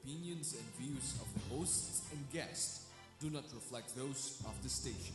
opinions and views of the hosts and guests do not reflect those of the station.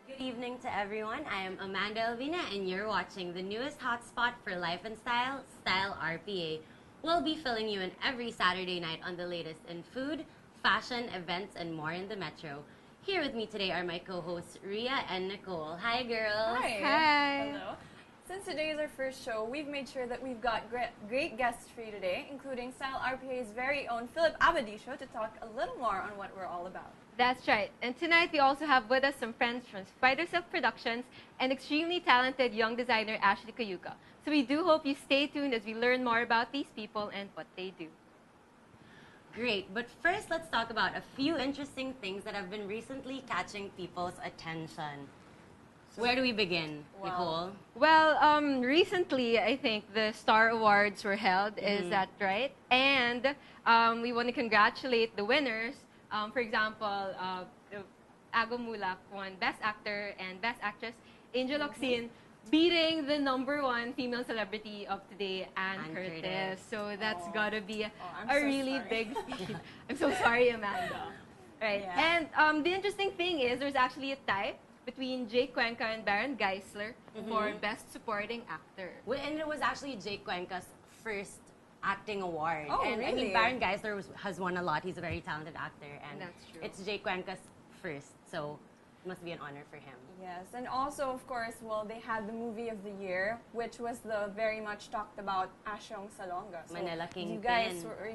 Good evening to everyone. I am Amanda Elvina and you're watching the newest hotspot for life and style, StyleRPA. We'll be filling you in every Saturday night on the latest in food, fashion, events, and more in the metro. Here with me today are my co-hosts Ria and Nicole. Hi girls! Hi! Hi! Hello! Since today is our first show, we've made sure that we've got great guests for you today, including StyleRPA's very own Philip Abadisho to talk a little more on what we're all about. That's right. And tonight we also have with us some friends from Spider Silk Productions and extremely talented young designer Ashley Kayuka. So we do hope you stay tuned as we learn more about these people and what they do. Great, but first let's talk about a few interesting things that have been recently catching people's attention. Where do we begin, Nicole? Well, recently I think the Star Awards were held, is that right? And we want to congratulate the winners. For example, Ago Mulak won Best Actor and Best Actress. Angel Locsin beating the #1 female celebrity of today, Anne Curtis. So that's gotta be a really big feat. I'm so sorry, Amanda. Right. Yeah. And the interesting thing is there's actually a tie between Jake Cuenca and Baron Geisler for Best Supporting Actor. And it was actually Jake Cuenca's first acting award. Oh, and really? I mean, Baron Geisler has won a lot. He's a very talented actor. And That's true. it's Jake Cuenca's first, so it must be an honor for him. Yes, and also, of course, well, they had the movie of the year, which was the very much talked about Asyong Salonga. So Manila were you Kingpin.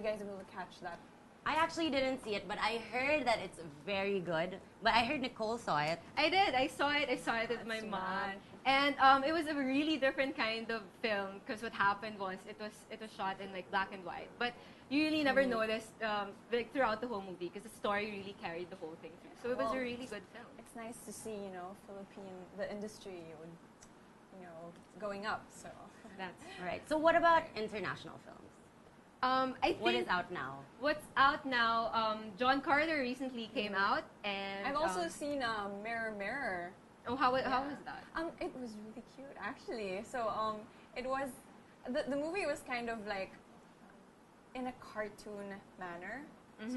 guys able to catch that? I actually didn't see it, but I heard that it's very good. But I heard Nicole saw it. I did. I saw it with my mom. Smart. And it was a really different kind of film because what happened was it was shot in like black and white. But you really never noticed like throughout the whole movie because the story really carried the whole thing through. So it was a really good film. It's nice to see, the industry going up. So That's Right. So what about international films? I think What is out now? what's out now. John Carter recently came out, and I've also seen Mirror Mirror. oh how was that? It was really cute actually. So it was the movie was kind of like in a cartoon manner,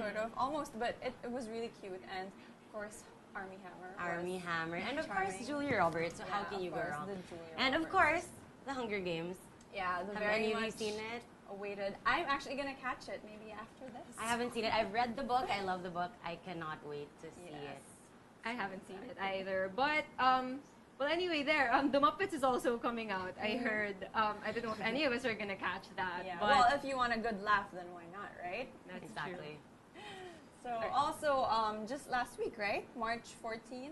sort of almost, but it was really cute, and of course Armie Hammer. Armie Hammer. And of charming. course, Julia Roberts. So how Yeah, can you of go course, wrong? the Julia And of Roberts. course, The Hunger Games. Yeah, the Have very any of you much seen it? awaited. I'm actually gonna catch it maybe after this. I haven't seen it. I've read the book. I love the book. I cannot wait to see Yes. it. I haven't seen it either. But well, anyway, The Muppets is also coming out. I heard. I don't know if any of us are gonna catch that. Yeah. But Well, if you want a good laugh, then why not, right? that's Exactly. So also, just last week, right? March 14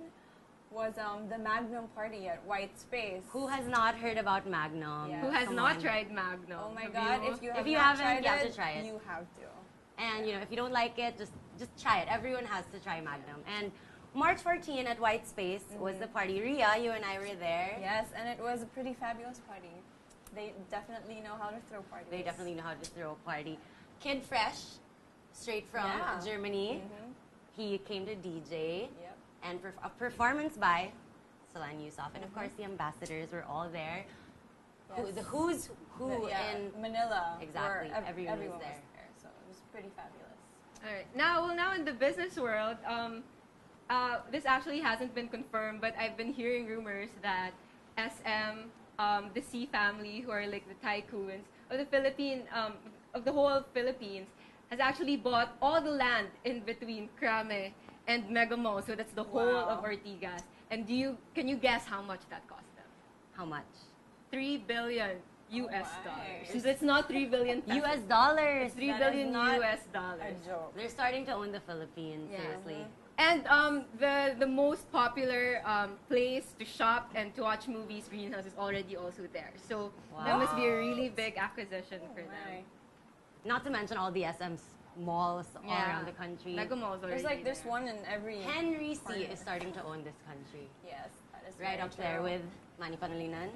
was the Magnum party at White Space. Who has not heard about Magnum? Yeah. True. Who has Come not on. tried Magnum? Oh my Have God! you? If you you not haven't, tried you have it, to try it. You have to. And if you don't like it, just try it. Everyone has to try Magnum. And March 14 at White Space was the party. Ria, you and I were there. Yes, and it was a pretty fabulous party. They definitely know how to throw parties. They definitely know how to throw a party. Kid Fresh, straight from Yeah. Germany. Mhm. He came to DJ. Yep. And a performance by Salan Yusuf. And of course, the ambassadors were all there. Yes. The who's who in Manila. Exactly. where Everyone was there. So it was pretty fabulous. All right. Now in the business world, this actually hasn't been confirmed, but I've been hearing rumors that SM, the C family, who are like the tycoons of the whole Philippines, has actually bought all the land in between Crame and Megamo. So that's the whole of Ortigas. And can you guess how much that cost them? How much? 3 billion. US my. dollars. It's not 3 billion pesos. US dollars. It's 3 That billion is not US dollars. A joke. They're starting to own the Philippines, Yeah. seriously. And the most popular place to shop and to watch movies, Greenhouse, is already also there. So that must be a really big acquisition for them. Not to mention all the SM's malls all around the country. Mega malls already There's there. one in every. Henry C corner. is starting to own this country. Yes, that is Right very up there true. with Manny Panalinan.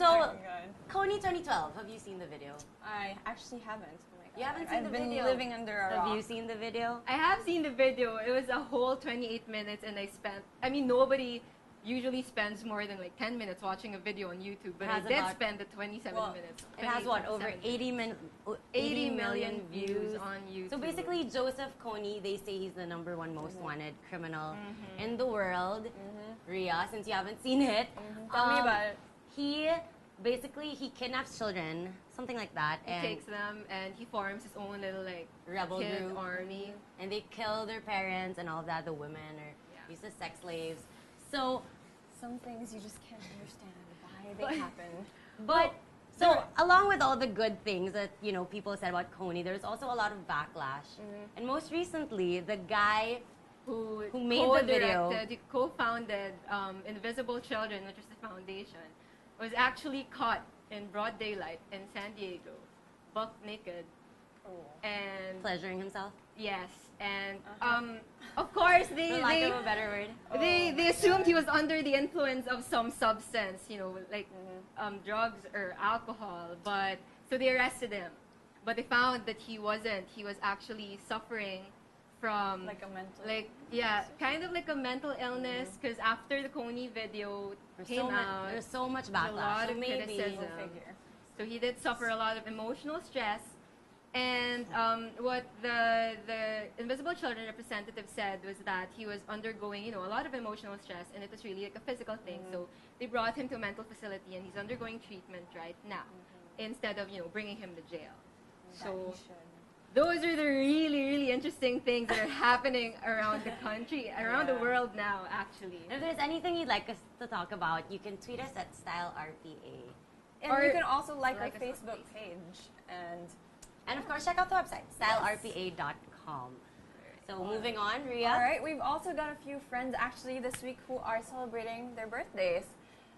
Oh So, my God. Coney 2012, have you seen the video? I actually haven't. Oh my God. You haven't seen I've the been video? living under a rock. Have you seen the video? I have seen the video. It was a whole 28 minutes, and nobody usually spends more than like 10 minutes watching a video on YouTube, but I has did about- spend the 27 Well, minutes. It has what, over 27 80 million views on YouTube. So basically, Joseph Kony, they say he's the #1 most wanted criminal in the world. Rhea, since you haven't seen it, Tell me about it. He kidnaps children, something like that, He and takes them and he forms his own little like rebel kid group, army. and they kill their parents and all of that. The women are used as sex slaves. So, Some things you just can't understand why they happen. but so along with all the good things that people said about Kony, there's also a lot of backlash. And most recently, the guy who made the video. co-directed, he co-founded Invisible Children, which is the foundation, was actually caught in broad daylight in San Diego, buck naked, and pleasuring himself, yes, and of course for lack of a better word. they assumed he was under the influence of some substance, like drugs or alcohol. But so they arrested him, but they found that he wasn't. He was actually suffering from Like a mental. kind of like a mental illness. Because after the Kony video came out, There's so much there's a backlash. lot So of maybe criticism. figure. So he did suffer a lot of emotional stress. And what the Invisible Children representative said was that he was undergoing, a lot of emotional stress, and it was really like a physical thing. So they brought him to a mental facility, and he's undergoing treatment right now, instead of bringing him to jail. So those are the really, really interesting things that are happening around the country, around the world now, actually. And if there's anything you'd like us to talk about, you can tweet us at StyleRPA. And Or you can also like our like us on Facebook page. And of course, check out the website, StyleRPA.com. So moving on, Rhea. All right, we've also got a few friends actually this week who are celebrating their birthdays.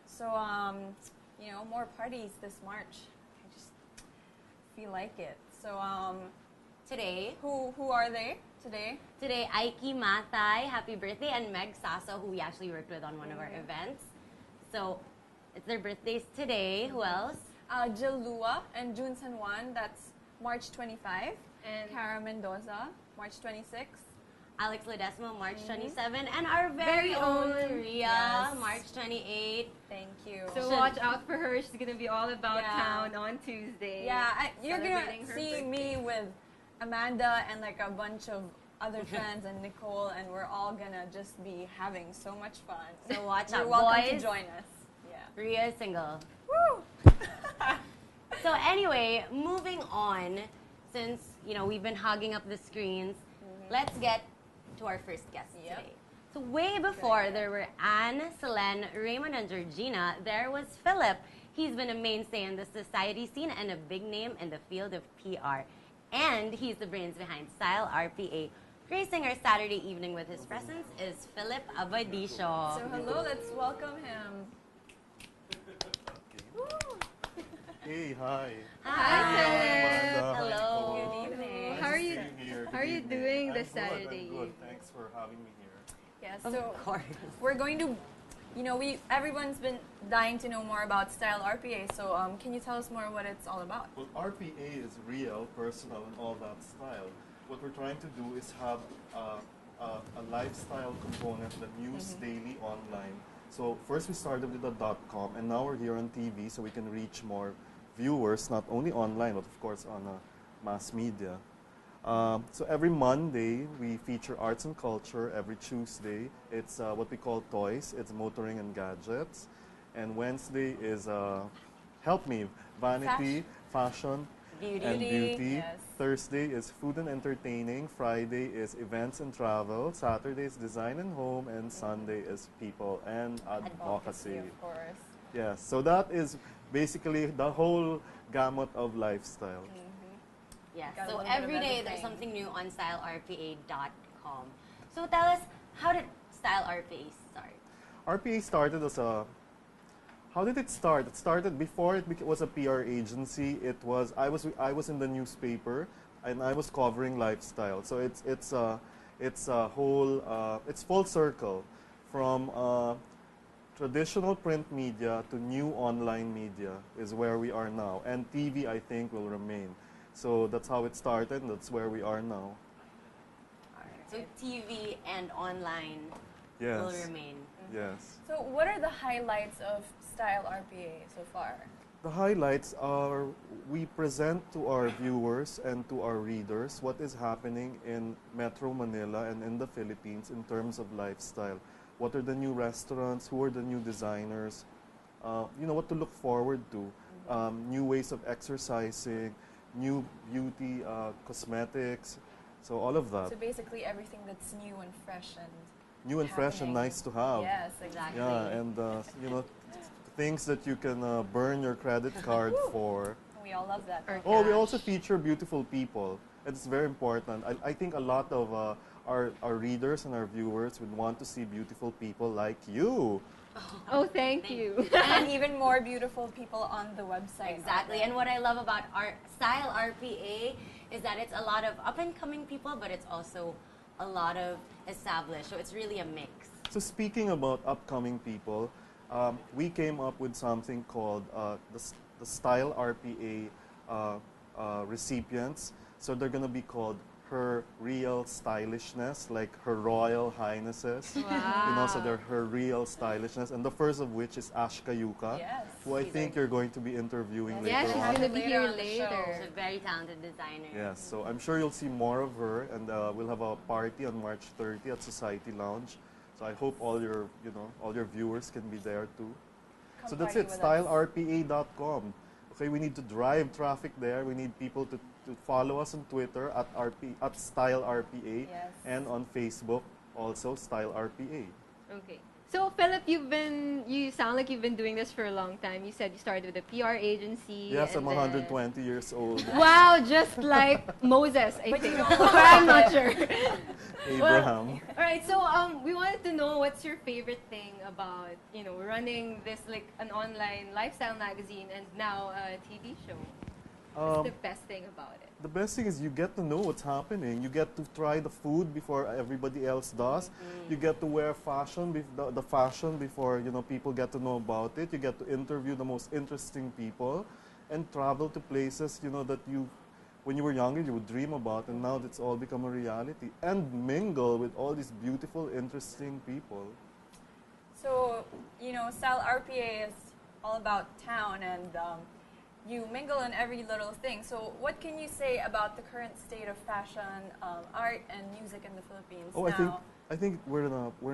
So, more parties this March. I just feel like it. So, Today, who are they today? Aiki Matay, happy birthday, and Meg Sasso, who we actually worked with on one of our events. So it's their birthdays today. Who else? Jill Lua and June San Juan, that's March 25. And Cara Mendoza, March 26. Alex Ledesma, March 27, and our very own Rhea, Yes. March 28. Thank you. so watch out for her. She's gonna be all about town on Tuesday. You're gonna celebrating her see birthday. me with Amanda and like a bunch of other friends and Nicole, and we're all gonna just be having so much fun. So watch You're out, welcome boys. to join us. Yeah. Rhea is single. Woo! So anyway, moving on, since we've been hogging up the screens, let's get to our first guest Yep. today. So way before there were Anne, Selene, Raymond, and Georgina, there was Philip. He's been a mainstay in the society scene and a big name in the field of PR. And he's the brains behind StyleRPA. Gracing our Saturday evening with his presence is Philip Abadisho. So hello, let's welcome him. Hey, hi. Hi, Amanda. Hello. Hi, Nicole. Good evening. How are Nice you? seeing here. How are you Good doing evening. this I'm good, Saturday I'm good. evening? Thanks for having me here. Yeah, Of so course. we're going to, everyone's been dying to know more about StyleRPA. So can you tell us more what it's all about? Well, RPA is real, personal, and all that style. What we're trying to do is have a lifestyle component that news daily online. So first we started with the .com, and now we're here on TV, so we can reach more viewers, not only online, but of course on mass media. So every Monday, we feature arts and culture. Every Tuesday, it's what we call toys. It's motoring and gadgets. And Wednesday is help me, vanity, fashion, Beauty. and beauty. Yes. Thursday is food and entertaining. Friday is events and travel. Saturday is design and home. And Sunday is people and advocacy. Of course. Yes, so that is basically the whole gamut of lifestyle. Yes. Got a So little bit of every day there's everything. something new on StyleRPA.com. So tell us, how did StyleRPA start? RPA started as a. How did it start? It started before it was a PR agency. I was in the newspaper, and I was covering lifestyle. So it's a whole it's full circle from traditional print media to new online media is where we are now, and TV I think will remain. So that's how it started, and that's where we are now. So TV and online Yes. will remain. Yes. So what are the highlights of Style RPA so far? The highlights are we present to our viewers and to our readers what is happening in Metro Manila and in the Philippines in terms of lifestyle. What are the new restaurants? Who are the new designers? What to look forward to. New ways of exercising, new beauty, cosmetics. So all of that. So basically everything that's new and fresh and New and fresh and happening. nice to have. Yes, exactly. Yeah, and things that you can burn your credit card for. We all love that. Or Oh, we cash. also feature beautiful people. It's very important. I think a lot of our readers and our viewers would want to see beautiful people like you. Oh, thank you. And even more beautiful people on the website. Exactly. And what I love about our StyleRPA is that it's a lot of up and coming people, but it's also a lot of established. So it's really a mix. So speaking about upcoming people, we came up with something called the Style RPA recipients. So they're going to be called Her Real Stylishness, like Her Royal Highnesses. Wow. So they're Her Real Stylishness. And the first of which is Ashka Yuka, Yes. who I think you're going to be interviewing Yeah, later she's on. going to be Later here on the show. later. She's a very talented designer. Yes, so I'm sure you'll see more of her, and we'll have a party on March 30 at Society Lounge. So I hope all your viewers can be there too. Come So that's party it, with us. StyleRPA.com. Okay, we need to drive traffic there. We need people to follow us on Twitter at StyleRPA, Yes. and on Facebook also StyleRPA. Okay. So, Philip, you sound like you've been doing this for a long time. You said you started with a PR agency. Yes, and I'm then- 120 years old. Wow, just like Moses, I But think. you know Or I'm not sure. Abraham. All right, so we wanted to know what's your favorite thing about running this like an online lifestyle magazine and now a TV show. What's the best thing about it? The best thing is you get to know what's happening. You get to try the food before everybody else does. You get to wear fashion, the fashion before people get to know about it. You get to interview the most interesting people, and travel to places that when you were younger, you would dream about, and now it's all become a reality. And mingle with all these beautiful, interesting people. So, Style RPA is all about town and you mingle in every little thing. So what can you say about the current state of fashion, art, and music in the Philippines Oh, now? I think we're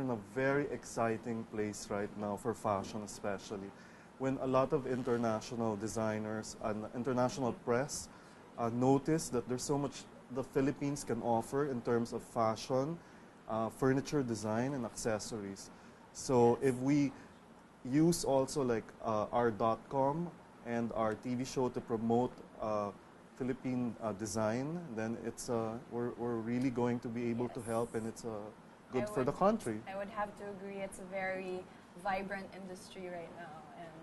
in a very exciting place right now for fashion, especially when a lot of international designers and international press notice that there's so much the Philippines can offer in terms of fashion, furniture design, and accessories. So if we use also like our .com and our TV show to promote Philippine design, then we're really going to be able to help, and it's good for the country. I would have to agree. It's a very vibrant industry right now, and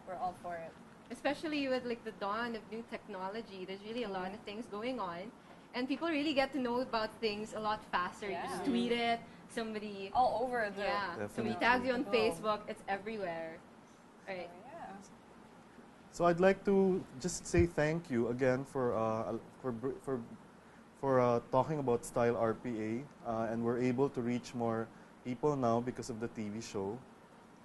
we're all for it. Especially with like the dawn of new technology, there's really a lot of things going on, and people really get to know about things a lot faster. You just Yeah. tweet it, somebody All over the somebody Definitely. tags you on Globe. Facebook, it's everywhere. Right. Yeah. So I'd like to just say thank you again for talking about Style RPA, and we're able to reach more people now because of the TV show.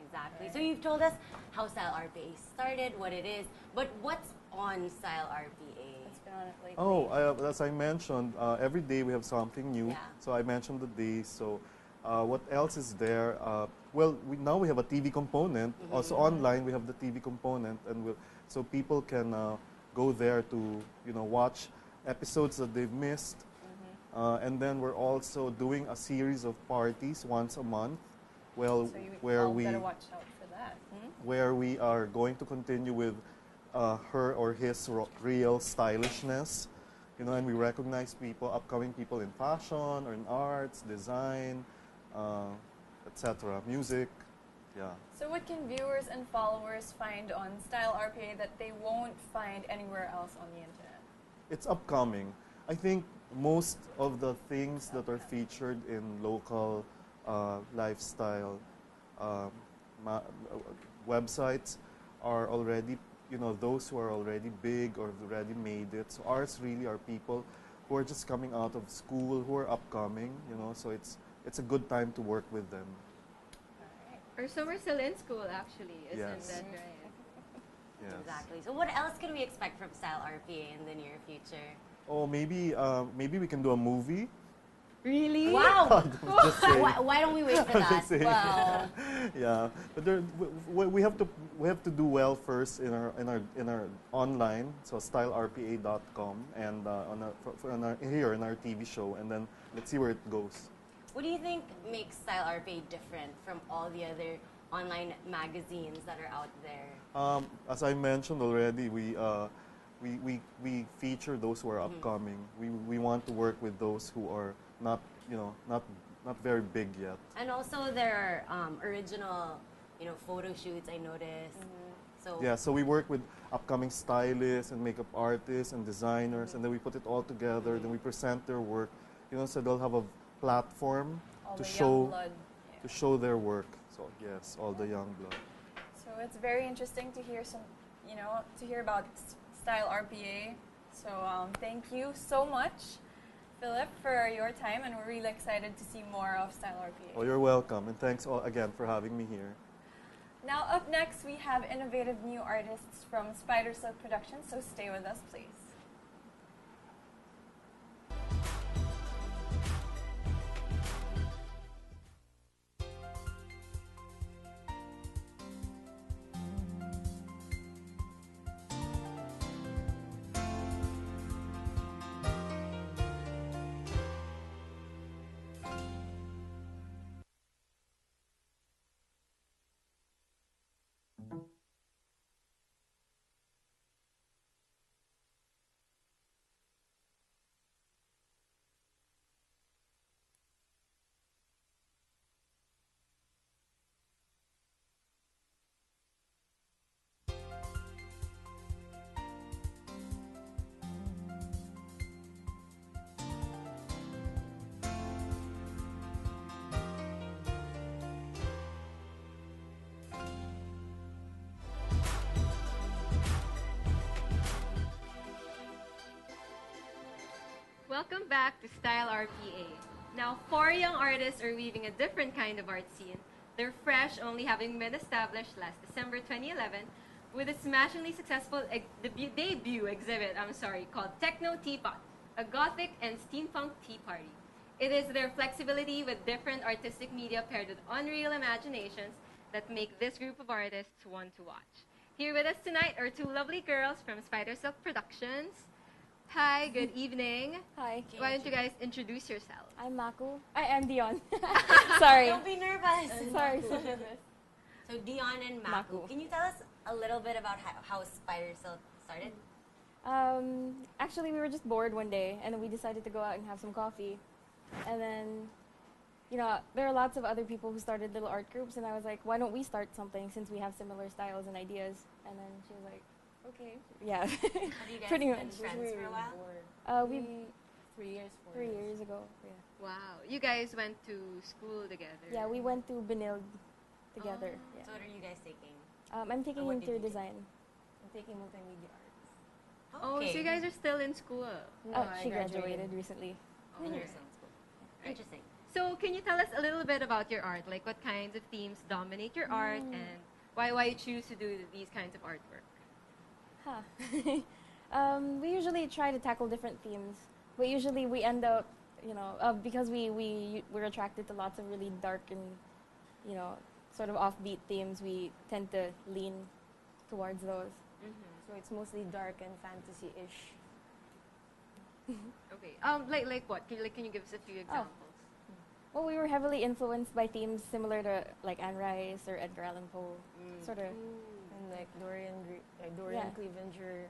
Exactly. So you've told us how StyleRPA started, what it is, but what's on StyleRPA? It's been on it lately. Oh, as I mentioned, every day we have something new. Yeah. So I mentioned the days. So what else is there? Now we have a TV component. Also online we have the TV component, and so people can go there to watch episodes that they've missed. And then we're also doing a series of parties once a month. So you all better watch out for that. Where we are going to continue with her or his real stylishness, you know, and we recognize people, upcoming people in fashion or in arts, design, etc., music, yeah. So what can viewers and followers find on Style RPA that they won't find anywhere else on the internet? It's upcoming. I think most of the things that are featured in local lifestyle websites are already, you know, those who are already big or have already made it. So ours really are people who are just coming out of school, who are upcoming, you know, so it's a good time to work with them. Or some are still in school, actually, isn't Yes. that right? Yes. Exactly. So what else can we expect from Style RPA in the near future? Oh, maybe we can do a movie. Really? Wow! Just saying. Why don't we wait for that? Just saying. Well, Yeah, but we have to do well first in our online, so StyleRPA.com, and here in our TV show, and then let's see where it goes. what do you think makes Style RPA different from all the other online magazines that are out there? As I mentioned already, we feature those who are upcoming. We want to work with those who are not very big yet. And also there are original, photo shoots, I noticed. So Yeah, so we work with upcoming stylists and makeup artists and designers, and then we put it all together. Then we present their work, so they'll have a platform All to the young show blood. to show their work. So yes, all the young blood. So it's very interesting to hear to hear about Style RPA. So thank you so much, Philip, for your time, and we're really excited to see more of Style RPA. Oh, you're welcome, and thanks all again for having me here. Now up next, we have innovative new artists from Spider Silk Productions, so stay with us, please. Welcome back to Style RPA. Now, 4 young artists are weaving a different kind of art scene. They're fresh, only having been established last December 2011 with a smashingly successful debut exhibit called Techno Teapot, a gothic and steampunk tea party. It is their flexibility with different artistic media paired with unreal imaginations that make this group of artists one to watch. Here with us tonight are 2 lovely girls from Spider Silk Productions. Hi, good evening. Hi, Why don't you guys introduce yourselves? I'm Maku. I am Dion. Sorry. don't be nervous. Sorry, so nervous. So Dion and Maku, Maku. can you tell us a little bit about how Spider Silk started? Actually, we were just bored one day, and then we decided to go out and have some coffee. And then, there are lots of other people who started little art groups, and I was like, why don't we start something since we have similar styles and ideas? And then she was like, okay. Yeah. Have you guys Pretty been much. friends for a while? We 3 years, 3 years ago. Yeah. Wow. You guys went to school together. Yeah, we went to Benilde together. Oh, Yeah. So what are you guys taking? I'm taking what did interior you take? design. I'm taking multimedia arts. Oh, so you guys are still in school. She graduated recently. And you're still in school. Interesting. So can you tell us a little bit about your art? Like what kinds of themes dominate your art and why you choose to do these kinds of artwork? We usually try to tackle different themes, but usually we end up, because we're attracted to lots of really dark and, sort of offbeat themes, we tend to lean towards those. So it's mostly dark and fantasy-ish. Okay. Like what? Can you give us a few examples? Well, we were heavily influenced by themes similar to like Anne Rice or Edgar Allan Poe, sort of. And like Dorian Yeah. Clevenger.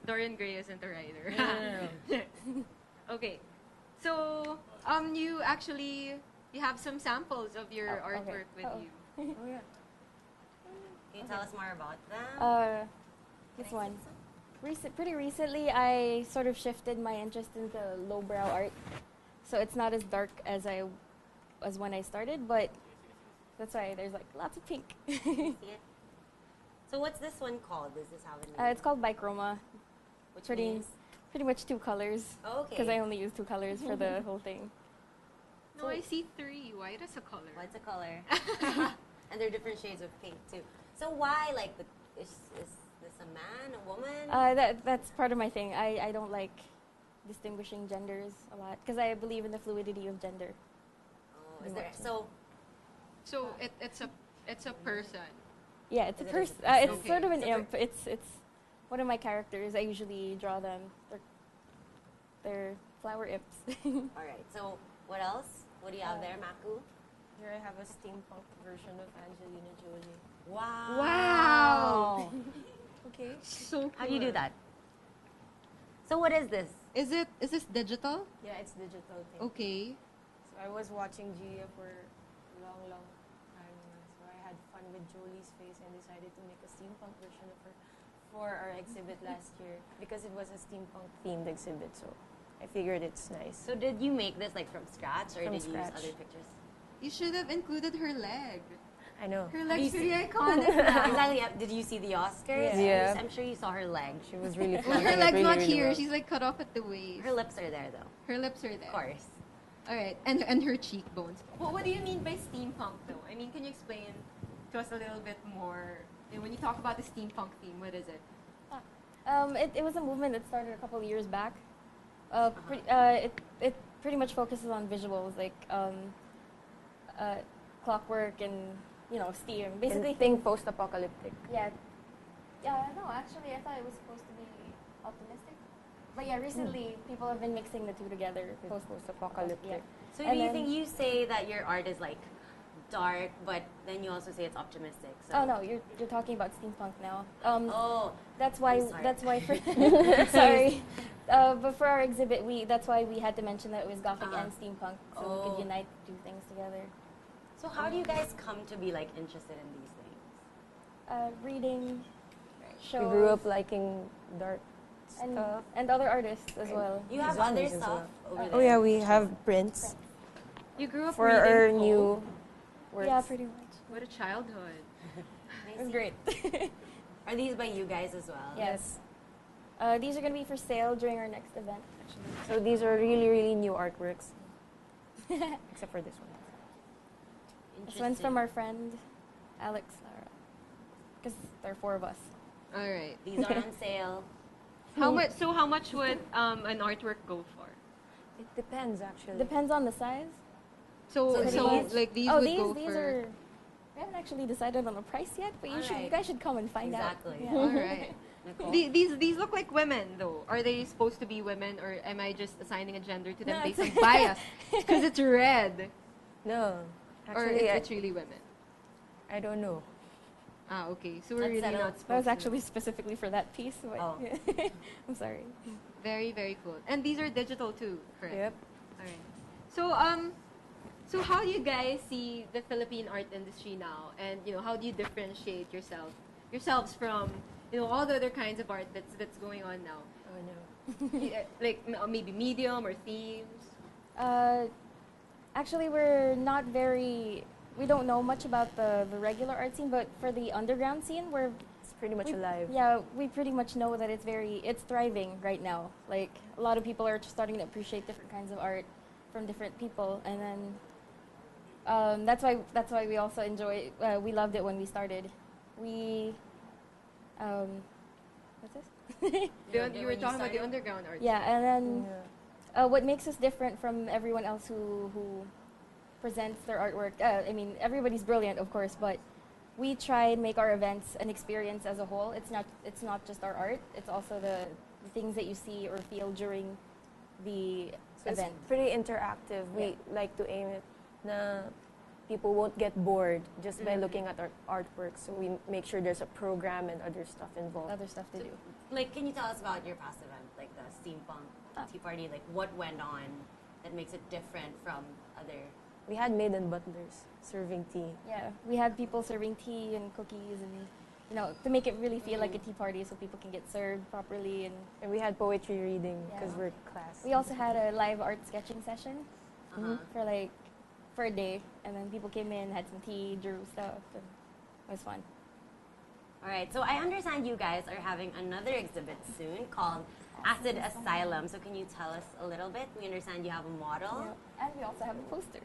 Dorian Gray isn't a writer. No. Okay. So, you have some samples of your Oh, okay. artwork with Uh-oh. you. Oh yeah. Can you tell us more about them? This one. Pretty recently, I sort of shifted my interest into lowbrow art. So it's not as dark as when I started, but that's why there's like lots of pink. See it? So what's this one called? Does this have a name? It's called bichroma. Which pretty- means? Pretty much 2 colors. Oh, okay. Because I only use 2 colors for the whole thing. No, I see 3. Why does a color? What's a color? And they're different shades of pink too. So why like is this a man, a woman? That's part of my thing. I don't like distinguishing genders a lot because I believe in the fluidity of gender. Oh, is there so it's a person. Yeah, it's a Is it person. a- It's okay. sort of an It's a imp. It's one of my characters. I usually draw them. They're flower imps. All right. So what else? What do you have there, Maku? Here I have a steampunk version of Angelina Jolie. Wow. Wow. Okay. So How do you do cool. that? So what is this? Is this digital? Yeah, it's digital thing. Okay. So I was watching Gia for a long time. So I had fun with Jolie's face and decided to make a steampunk version of her for our exhibit last year because it was a steampunk themed exhibit. So I figured it's nice. So did you make this like from scratch or From did you use scratch. other pictures? You should have included her leg. I know. Her you leg's see- pretty iconic now. Exactly. Yeah. Did you see the Oscars? Yeah. I'm sure you saw her leg. She was really Well, fun. her and leg's really, not really here. well. She's like cut off at the waist. Her lips are there though. Her lips are there. Of course. All right, and her cheekbones. Well, what do you mean by steampunk, though? I mean, can you explain to us a little bit more? You know, when you talk about the steampunk theme, what is it? It was a movement that started a couple of years back. It pretty much focuses on visuals like clockwork and steam. Basically, And think post-apocalyptic. yeah. No, actually, I thought it was supposed to be optimistic. But yeah, recently people have been mixing the two together. Post-apocalyptic. Yeah. So And do you then- think you say that your art is like dark, but then you also say it's optimistic? So. Oh no, you're talking about steampunk now. Oh, That's why. I'm sorry. That's why. For, sorry, but for our exhibit, that's why we had to mention that it was gothic Uh-huh. and steampunk, so we Oh. could unite two things together. so how do you guys come to be like interested in these things? Reading, shows, We grew up liking dark and stuff. other artists as well. You have Zombies other as stuff over there. Oh yeah, we have prints You grew up for reading our Poe? new works. Yeah, pretty much. What a childhood. It was great. Are these by you guys as well? Yes. These are gonna be for sale during our next event. Actually. So these are really, really new artworks, except for this one. This one's from our friend Alex Lara, because there are 4 of us. All right. These are on sale. How much would an artwork go for? It depends actually. Depends on the size. So these- like these Oh, would these go these for. are. We haven't actually decided on a price yet, but you Alright. guys should come and find Exactly. out. All right. Nicole? These look like women though. Are they supposed to be women, or am I just assigning a gender to them No, based it's- on bias? Because it's red, No, or actually, it's really women. I don't know. Ah, okay. So we're Let's really settle. not That supposed was to. actually specifically for that piece. But Oh. I'm sorry. Very, very cool. And these are digital too, correct? Yep. All right. So how do you guys see the Philippine art industry now? And how do you differentiate yourselves from all the other kinds of art that's going on now? Oh no. Like maybe medium or themes. Actually, we don't know much about the regular art scene, but for the underground scene, It's pretty much alive. Yeah, we pretty much know that it's thriving right now. Like a lot of people are just starting to appreciate different kinds of art from different people, and then that's why we also enjoy. We loved it when we started. What's this? You were talking about the underground art. Yeah, and then Yeah. what makes us different from everyone else who presents their artwork. I mean, everybody's brilliant, of course, but we try and make our events an experience as a whole. It's not just our art. It's also the things that you see or feel during the So event. it's pretty interactive. We like to aim it na people won't get bored just by looking at our artwork. So we make sure there's a program and other stuff involved. Other stuff to do. Like, can you tell us about your past event, like the steampunk tea party? Like, what went on that makes it different from other? We had maid and butlers serving tea. Yeah, we had people serving tea and cookies and, you know, to make it really feel like a tea party so people can get served properly. And we had poetry reading because Yeah. we're class. we also had a live art sketching session for a day. And then people came in, had some tea, drew stuff, and it was fun. All right, so I understand you guys are having another exhibit soon called Acid Asylum. So can you tell us a little bit? We understand you have a model. Yeah. And we also have a poster.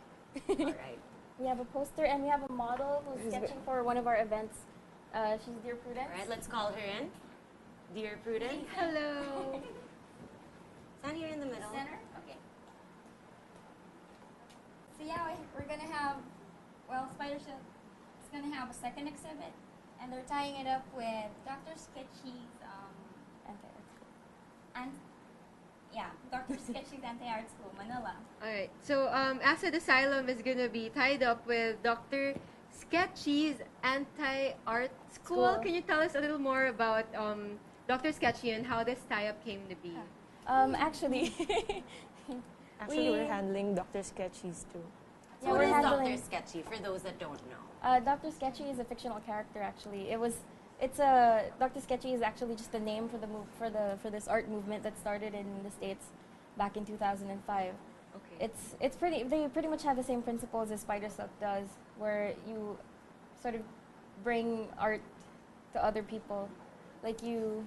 All right. We have a poster and we have a model who's sketching for one of our events. She's Dear Prudence. All right, let's call her in. Dear Prudence. Hello. Stand here in the middle. Center? Okay. So yeah, we're gonna have, well, Spider Silk is gonna have a second exhibit, and they're tying it up with Dr. Sketchy's, and yeah, Dr. Sketchy's Anti-Art School, Manila. All right. So Acid Asylum is gonna be tied up with Dr. Sketchy's Anti-Art School. Can you tell us a little more about Dr. Sketchy and how this tie-up came to be? Actually, We're handling Dr. Sketchy's too. Yeah, Who we're is handling- Dr. Sketchy, for those that don't know? Dr. Sketchy is a fictional character. Actually, Dr. Sketchy is actually just a name for this art movement that started in the States back in 2005. Okay. They pretty much have the same principles as Spider Silk does, where you sort of bring art to other people, like you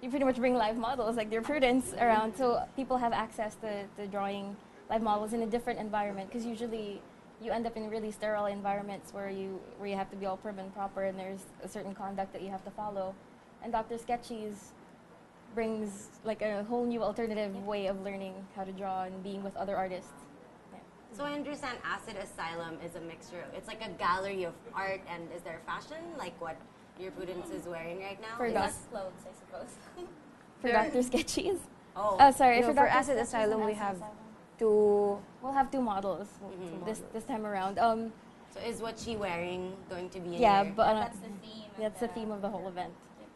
pretty much bring live models like Dear Prudence around, so people have access to drawing live models in a different environment, because usually you end up in really sterile environments where you have to be all prim and proper, and there's a certain conduct that you have to follow. And Dr. Sketchy's brings like a whole new alternative way of learning how to draw and being with other artists. Yeah. So I understand Acid Asylum is a mixture. It's like a gallery of art, and is there fashion, like what Dear Prudence is wearing right now? For Is Doc- this- Clothes, I suppose. For Dr. Sketchy's. Oh, Sorry. No, for for Dr. Acid Sketchy's Asylum, and we Acid have Asylum. two. We'll have two models this time around. so is what she wearing going to be in Yeah, your... but That's the theme. that's the theme of the whole event.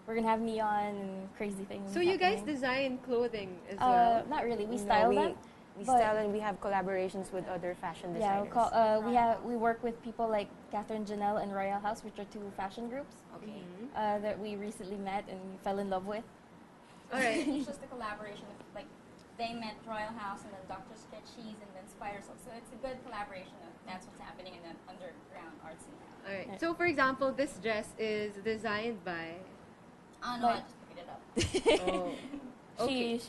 We're gonna have neon and crazy things. So you guys happening. design clothing as well? Not really. We No, style we, them. We but- style and we have collaborations with other fashion Yeah, designers. we work with people like Catherine Janelle and Royal House, which are two fashion groups Okay. that we recently met and fell in love with. All right. It's just a collaboration of, like, they met Royal House and then Dr. Sketchy's and then Spider Silk. So it's a good collaboration of that's what's happening in the underground art scene. All right. So for example, this dress is designed by... Oh no, I But- just picked it up. Oh. Okay.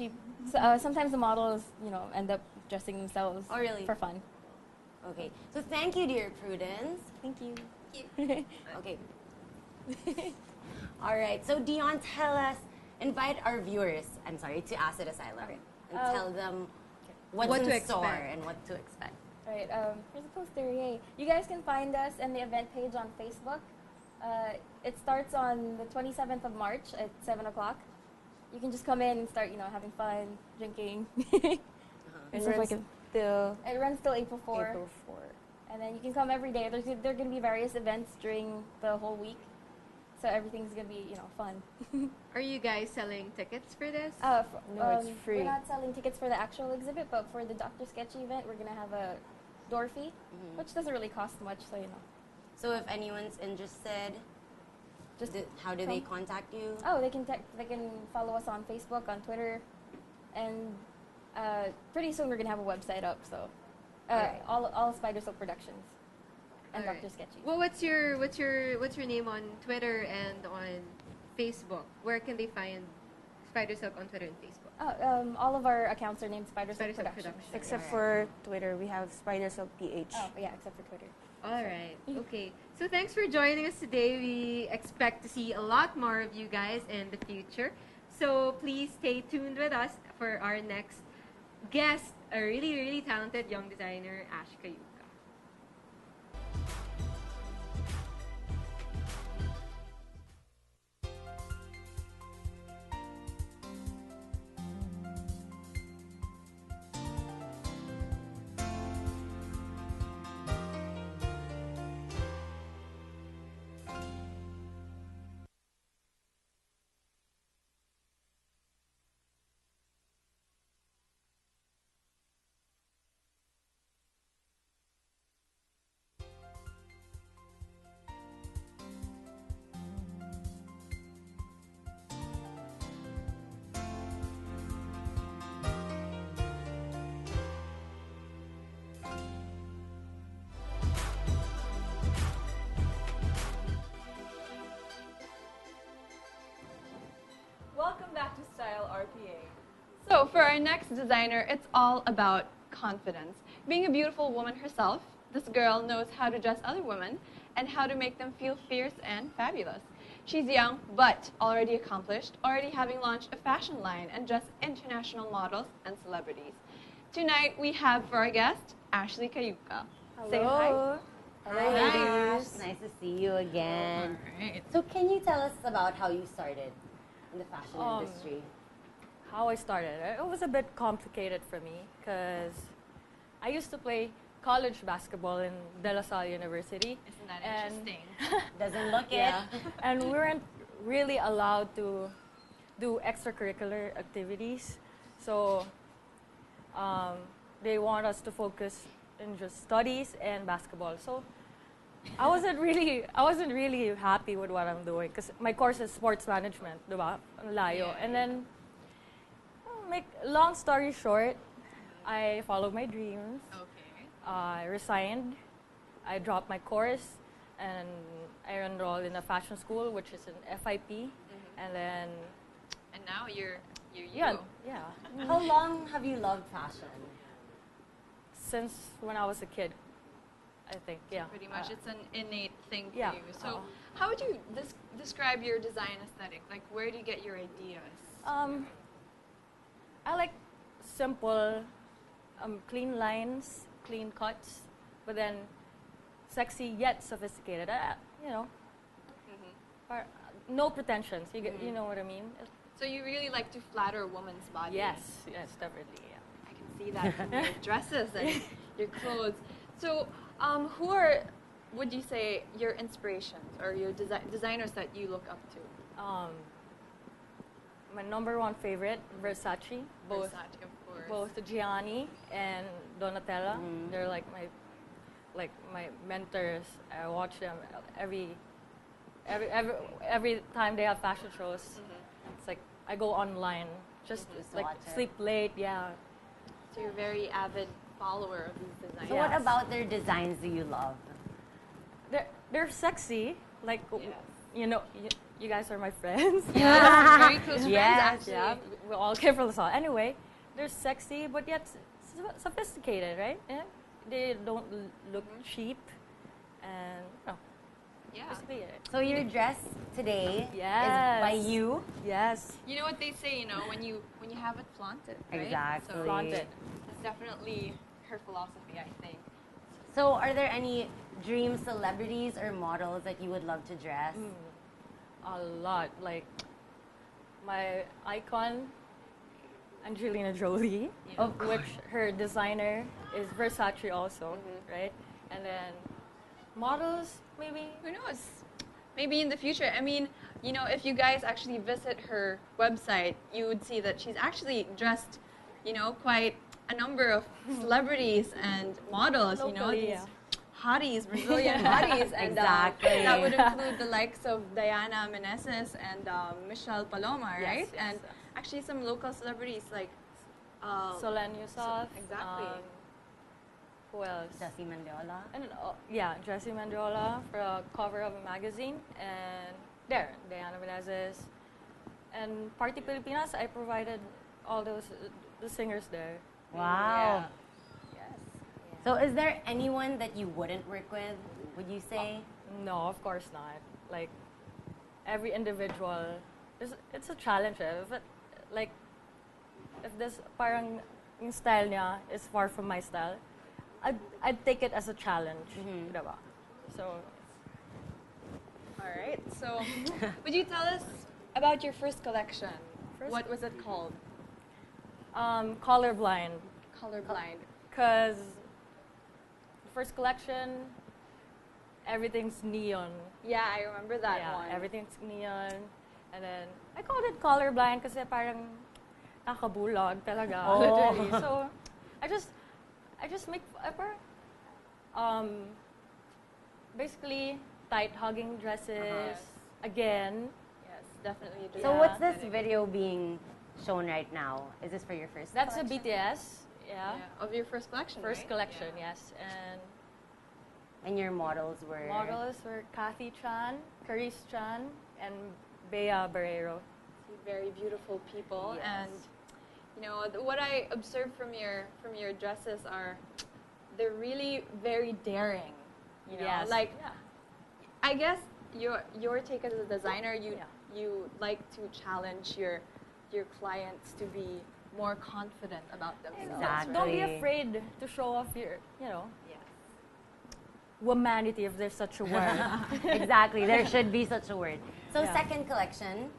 Sometimes the models, end up dressing themselves Oh, really? for fun. Okay. So thank you, Dear Prudence. Thank you. Okay. All right. So Dion, invite our viewers, to Acid Asylum. And tell them What what's to in store expect. and what to expect. All right, here's a poster, yay. You guys can find us in the event page on Facebook. It starts on the 27th of March at 7 o'clock. You can just come in and start, having fun, drinking. It stuff runs like it. till It runs till April 4. April 4. And then you can come every day. There are going to be various events during the whole week. So everything's going to be, fun. Are you guys selling tickets for this? No, it's free. We're not selling tickets for the actual exhibit, but for the Dr. Sketchy event, we're going to have a door fee, which doesn't really cost much, so So if anyone's interested, how do they contact you? Oh, they can follow us on Facebook, on Twitter, and pretty soon we're going to have a website up, so Alright. all Spider Silk Productions and Alright. Dr. Sketchy. Well, what's your name on Twitter and on Facebook? Where can they find Spider Silk on Twitter and Facebook? All of our accounts are named Spider Silk Spider Silk Productions. Productions. Except for Twitter, we have Spider Silk PH. Oh, yeah, except for Twitter. All right. Okay. So thanks for joining us today. We expect to see a lot more of you guys in the future. So please stay tuned with us for our next guest, a really, really talented young designer, Ash Kayuka. StyleRPA. So for our next designer, it's all about confidence. Being a beautiful woman herself, this girl knows how to dress other women and how to make them feel fierce and fabulous. She's young, but already accomplished, already having launched a fashion line and dressed international models and celebrities. Tonight, we have for our guest, Ashley Cayuca. Say hi. Hello, ladies. Nice to see you again. All right. So can you tell us about how you started in the fashion industry? How I started, it was a bit complicated for me because I used to play college basketball in De La Salle University. Isn't that interesting? Doesn't look Yeah, and we weren't really allowed to do extracurricular activities, so they want us to focus in just studies and basketball. So I wasn't really happy with what I'm doing because my course is sports management, diba? Ang layo. And then, make long story short, I followed my dreams. Okay. I resigned. I dropped my course, and I enrolled in a fashion school, which is an FIP, and then. And now you're Yeah. How long have you loved fashion? Since when I was a kid, I think. Yeah. pretty much it's an innate thing for yeah. you. So how would you describe your design aesthetic? Like, where do you get your ideas? I like simple, clean lines, clean cuts, but then sexy yet sophisticated. No pretensions. You know what I mean? So you really like to flatter a woman's body. Yes, definitely. Yeah. I can see that from your dresses and your clothes. So who are, would you say, your inspirations or your designers that you look up to? My number one favorite, Versace. Versace, of course. Both Gianni and Donatella. They're like my mentors. I watch them every time they have fashion shows. It's like I go online, just like sleep late. Yeah. So you're a very avid follower of these designers. So what about their designs do you love? They're sexy. Like you guys are my friends. Yeah, very close friends actually. Yeah, we all came from the South. Anyway, they're sexy, but yet sophisticated, right? Yeah. They don't look cheap, and basically it. So your dress today is by you. Yes. You know what they say, when you have it, flaunt it, right? Exactly. So Flaunt it. It's definitely her philosophy, I think. So are there any dream celebrities or models that you would love to dress? A lot. Like my icon, Angelina Jolie, which her designer is Versace also, right? And then models, maybe. Who knows? Maybe in the future. I mean, if you guys actually visit her website, you would see that she's actually dressed, quite a number of celebrities and models, Locally, these hotties, Brazilian hotties. And Exactly. that would include the likes of Diana Meneses and Michelle Paloma, right? Yes. And actually some local celebrities like Solen Yusuf. Exactly. Who else? Jessie Mendiola. And Jessie Mendiola for a cover of a magazine, and Diana Meneses, and Party Pilipinas. I provided all those the singers there. Wow. Yeah. Yes. So is there anyone that you wouldn't work with, would you say? No, of course not. Like every individual, it's a challenge. But like if this parang yung style niya is far from my style, I'd take it as a challenge. Diba? So. All right. So, would you tell us about your first collection? What was it called? Colorblind. Colorblind. Because the first collection, everything's neon. Yeah, I remember that one. Everything's neon. And then, I called it colorblind kasi parang nakabulog talaga. Literally. So, I just make basically tight hugging dresses again. Yes, definitely. So what's this video being shown right now? Is this for your first That's collection? a BTS. Yeah. Of your first collection, First right? collection, Yeah. yes. And your models were? Models were Kathy Chan, Carice Chan, and Bea Barrero. very beautiful people, Yes. and you know what I observed from your dresses are they're really very daring. You know, Yes. like Yeah. I guess your take as a designer, you like to challenge your clients to be more confident about themselves. Exactly. Don't be afraid to show off your, womanity, if there's such a word. Exactly. There should be such a word. So Yeah. second collection.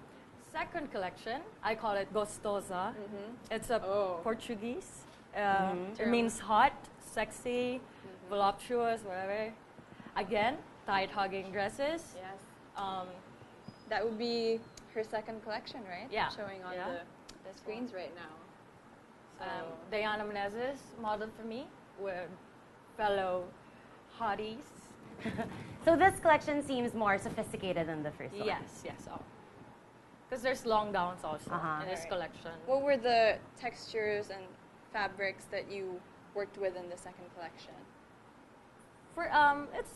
Second collection, I call it gostosa. It's a Portuguese. It means hot, sexy, voluptuous, whatever. Again, tight-hugging dresses. Yes. That would be her second collection, right? Yeah. Showing on Yeah. the screens right now. So Diana Menezes modeled for me with fellow hotties. So this collection seems more sophisticated than the first one. Yes. Because there's long gowns also Uh-huh. in this collection. what were the textures and fabrics that you worked with in the second collection? For it's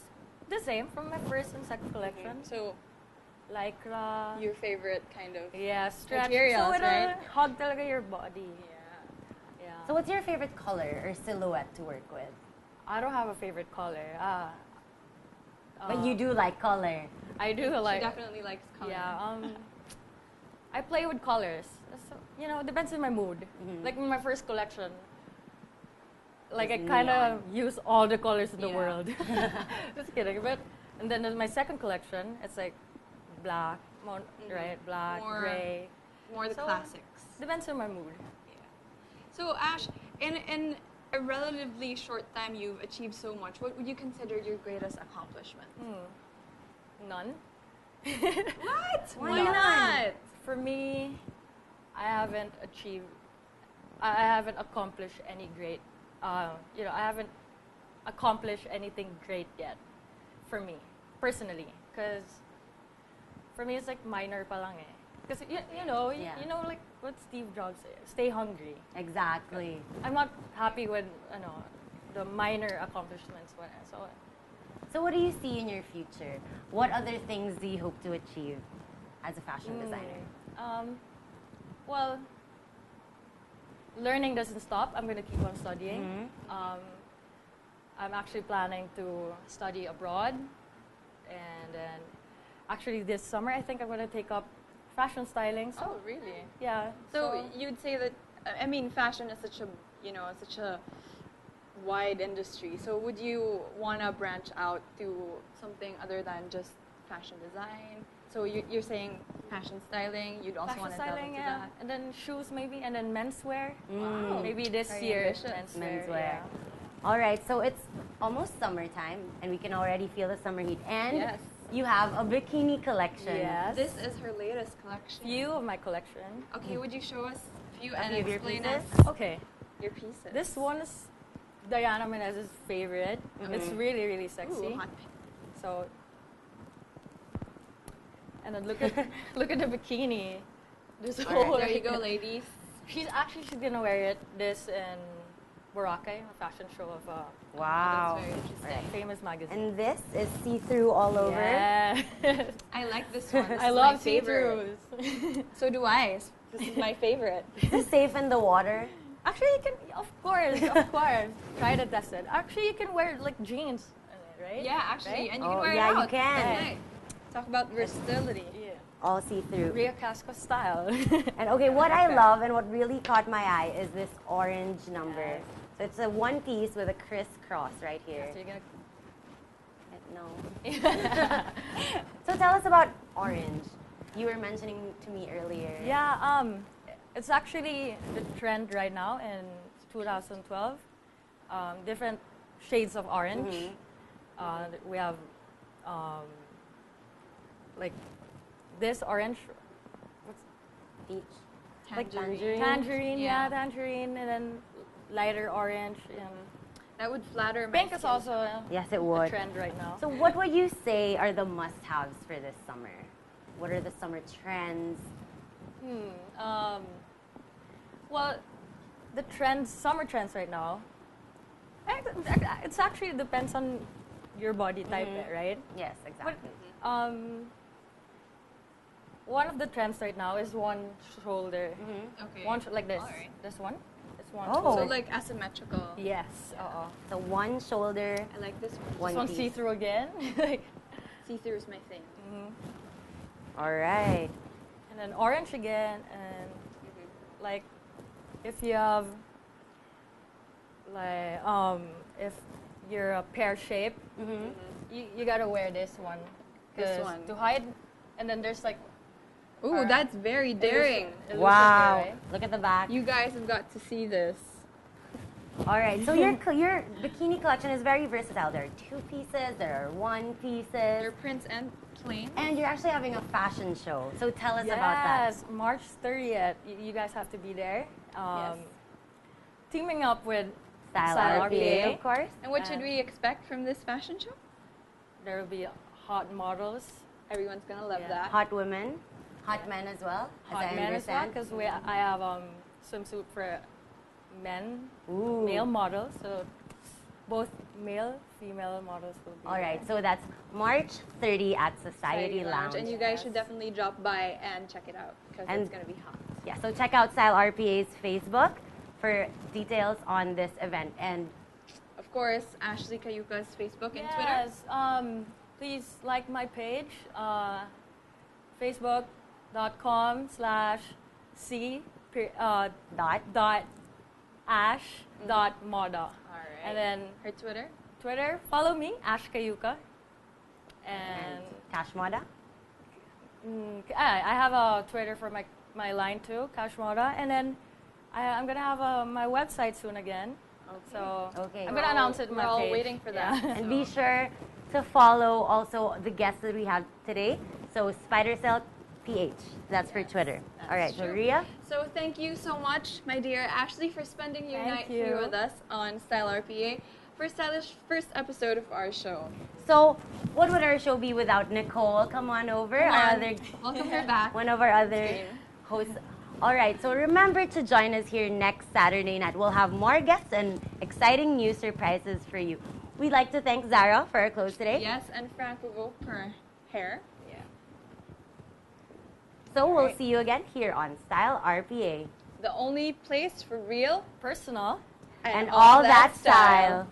the same from my first and second collection. So Lycra. your favorite kind of Yeah, stretch. materials, so it'll right? hug talaga your body. Yeah. So what's your favorite color or silhouette to work with? I don't have a favorite color. But you do like color. I do She like. definitely likes color. Yeah. I play with colors. So, it depends on my mood. Like in my first collection, like I It's kind neon. of use all the colors in the Yeah. world. Just kidding. But and then in my second collection, it's like black, right? Black, More- gray. More the So- classics. Depends on my mood. So Ash, in a relatively short time, you've achieved so much. What would you consider your greatest accomplishment? None. What? Why not? For me, I haven't accomplished any great, I haven't accomplished anything great yet for me, personally. Because for me, it's like minor pa lang eh. Because, Yeah. like what Steve Jobs said, stay hungry. Exactly. I'm not happy with, the minor accomplishments. So what do you see in your future? What other things do you hope to achieve as a fashion designer? Well, learning doesn't stop. I'm going to keep on studying. I'm actually planning to study abroad. And then, actually this summer, I think I'm going to take up fashion styling. So, Oh, really? yeah. So you'd say that, I mean, fashion is such a wide industry. So would you want to branch out to something other than just fashion design? So you're saying fashion styling, you'd also fashion want to delve styling, into yeah. that? And then shoes maybe, and then menswear. Wow. Maybe this Very year, ambitious. Menswear. Yeah. All right, so it's almost summertime, and we can already feel the summer heat. And Yes. you have a bikini collection. Yes. This is her latest collection. Few of my collection. Okay, would you show us a few A and few of your explain pieces? us Okay. your pieces? This one is Diana Menezes' favorite. It's really, really sexy. Ooh, hot pink. So, and then look at the bikini. This All right, whole there you go, ladies. She's gonna wear this in Boracay, a fashion show of a Wow. That's very interesting. Right. famous magazine. And this is see-through all over. Yes. I like this one. This I is love my favorite. see-throughs. So do I. This is my favorite. Is this safe in the water? Actually, you can, of course. Try to test it. Actually, you can wear like jeans, right? Yeah, actually, Right? and you can Oh, wear it yeah, you out. can. At night. Talk about versatility. Yeah. All see-through. Ria Casco style. And okay, what I love and what really caught my eye is this orange number. Yes. So it's a one piece with a crisscross right here. So you're gonna No. So tell us about orange. You were mentioning to me earlier. Yeah, it's actually the trend right now in 2012. Different shades of orange. We have like this orange, Peach. like Tangerine. tangerine, Yeah. tangerine, and then lighter orange. And That would flatter my pink is skin. also Yes, it a would. trend right now. So what would you say are the must-haves for this summer? What are the summer trends? Well, the trends, summer trends right now, it's actually depends on your body type, right? Yes, exactly. But one of the trends right now is one shoulder. Okay. Like this. Alright. This one. This one. Oh. shoulder. So like asymmetrical. Yes. So one shoulder, I like this one. one This one piece. see-through again. Like, See-through is my thing. All right. and then orange again, and like if you have like if you're a pear shape, you gotta wear this one. This 'Cause one. to hide, and then there's like Ooh, that's very daring. illusion Wow. here, right? Look at the back. You guys have got to see this. All right. So your bikini collection is very versatile. There are two pieces. There are one pieces. They're prints and plain. And you're actually having a fashion show. So tell us about that. Yes, March 30th. You guys have to be there. Yes. Teaming up with StyleRPA, StyleRPA. of course. And what should we expect from this fashion show? There will be hot models, Everyone's gonna love Yeah. that. Hot women, hot men as well, as hot I men as well, understand. because I have swimsuit for men, Ooh. male models. So both male, female models will be All right. there. So that's March 30 at Society Society Lounge. And you guys should definitely drop by and check it out because And- it's gonna be hot. Yeah, so check out StyleRPA's Facebook for details on this event. And Of course, Ashley Kayuka's Facebook and Twitter. Yes. Please like my page, facebook.com/c dot. @ash.moda. All right. And then her Twitter. Twitter, follow me, Ash Kayuka. And Cash Moda. I have a Twitter for my line too, Cash Moda. And then I'm gonna have my website soon again. So Okay. I'm gonna announce it on We're my all page. waiting for that. Yeah. And be sure to follow also the guests that we have today. So Spider Cell PH. That's for Twitter. All right, true. Maria. So thank you so much, my dear Ashley, for spending your Thank night you. here with us on StyleRPA for Stylish first episode of our show. So what would our show be without Nicole? Come on over. Our other Welcome her back. one of our other Screen. hosts. All right, so remember to join us here next Saturday night. We'll have more guests and exciting new surprises for you. We'd like to thank Zara for our clothes today. Yes, and Frank will go for hair. Yeah. So we'll see you again here on StyleRPA. The only place for real Personal. And all that style.